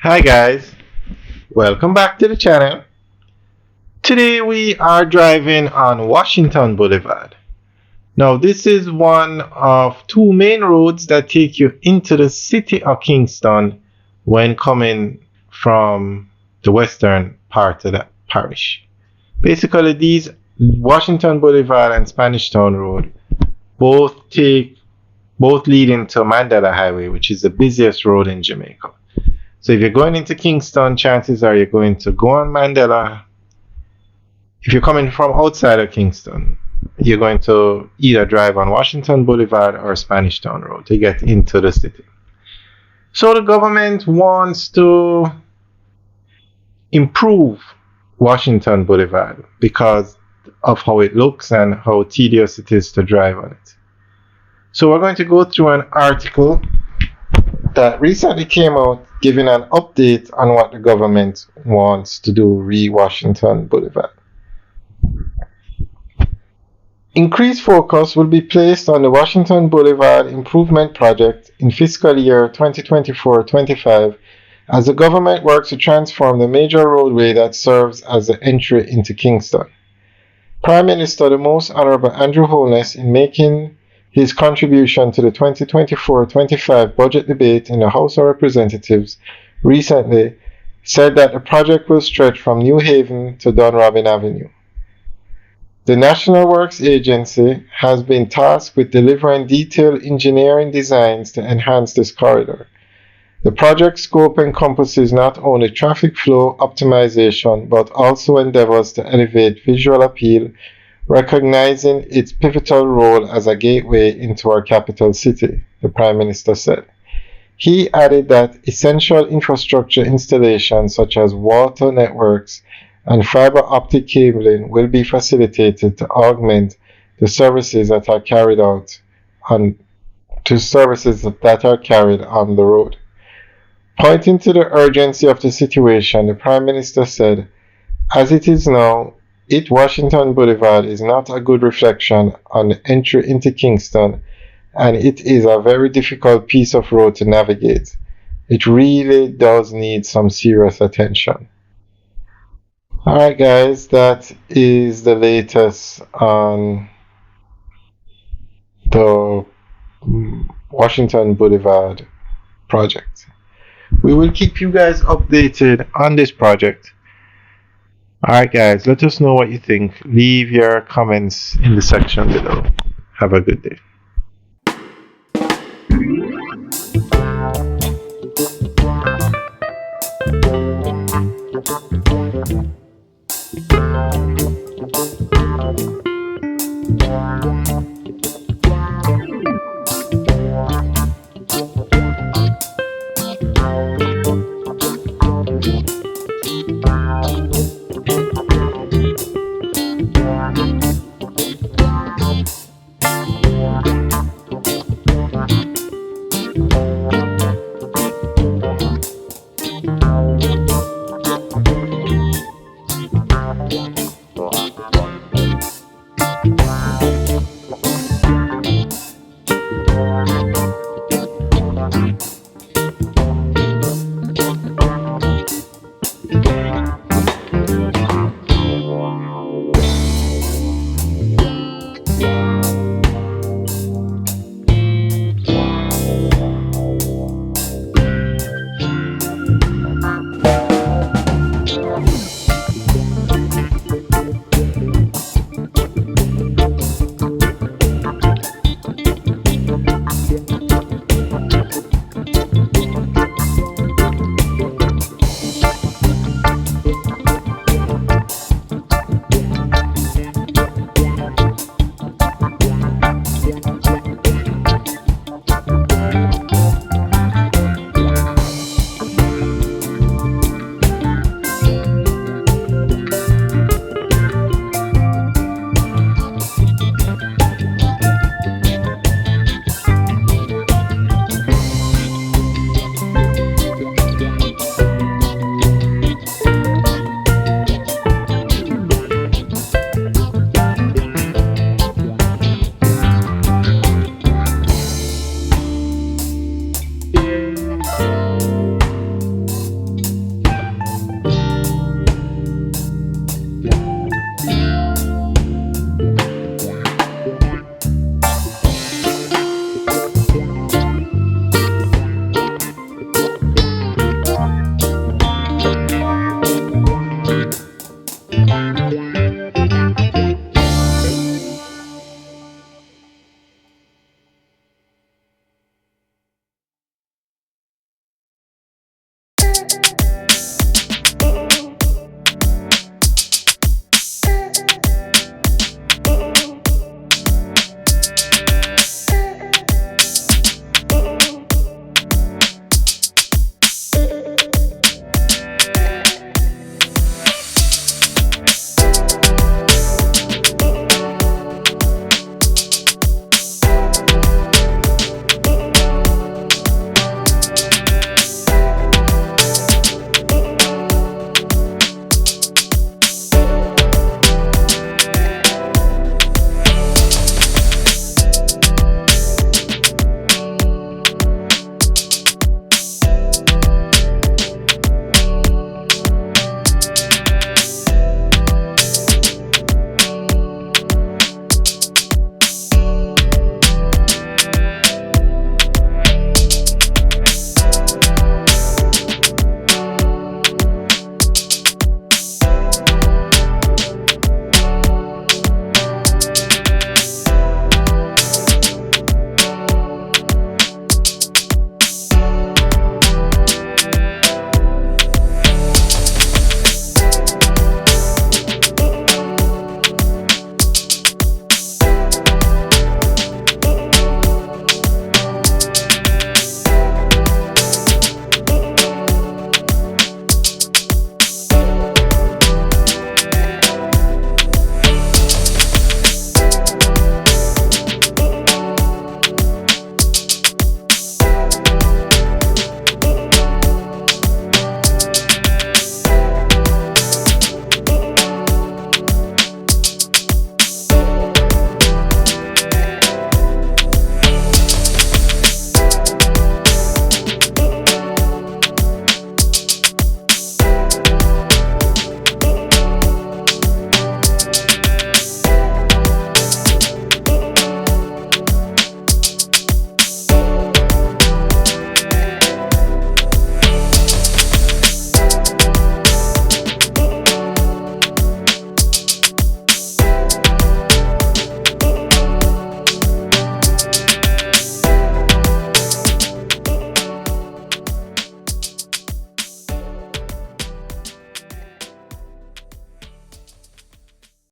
Hi guys, welcome back to the channel. Today we are driving on Washington Boulevard. Now this is one of two main roads that take you into the city of Kingston when coming from the western part of the parish. Basically these Washington Boulevard and Spanish Town Road both lead into Mandela Highway, which is the busiest road in Jamaica. So if you're going into Kingston, chances are you're going to go on Mandela. If you're coming from outside of Kingston, you're going to either drive on Washington Boulevard or Spanish Town Road to get into the city. So the government wants to improve Washington Boulevard because of how it looks and how tedious it is to drive on it. So we're going to go through an article that recently came out giving an update on what the government wants to do re Washington Boulevard. Increased focus will be placed on the Washington Boulevard Improvement Project in fiscal year 2024-25 as the government works to transform the major roadway that serves as the entry into Kingston. Prime Minister the Most Honorable Andrew Holness, in making his contribution to the 2024-25 budget debate in the House of Representatives recently, said that the project will stretch from New Haven to Dunrobin Avenue. The National Works Agency has been tasked with delivering detailed engineering designs to enhance this corridor. The project scope encompasses not only traffic flow optimization but also endeavors to elevate visual appeal, recognizing its pivotal role as a gateway into our capital city, the Prime Minister said. He added that essential infrastructure installations such as water networks and fiber optic cabling will be facilitated to augment the services that are carried on the road. Pointing to the urgency of the situation, the Prime Minister said, "As it is now, Washington Boulevard is not a good reflection on the entry into Kingston, and it is a very difficult piece of road to navigate. It really does need some serious attention." Alright guys, that is the latest on the Washington Boulevard project. We will keep you guys updated on this project. Alright guys, let us know what you think. Leave your comments in the section below. Have a good day.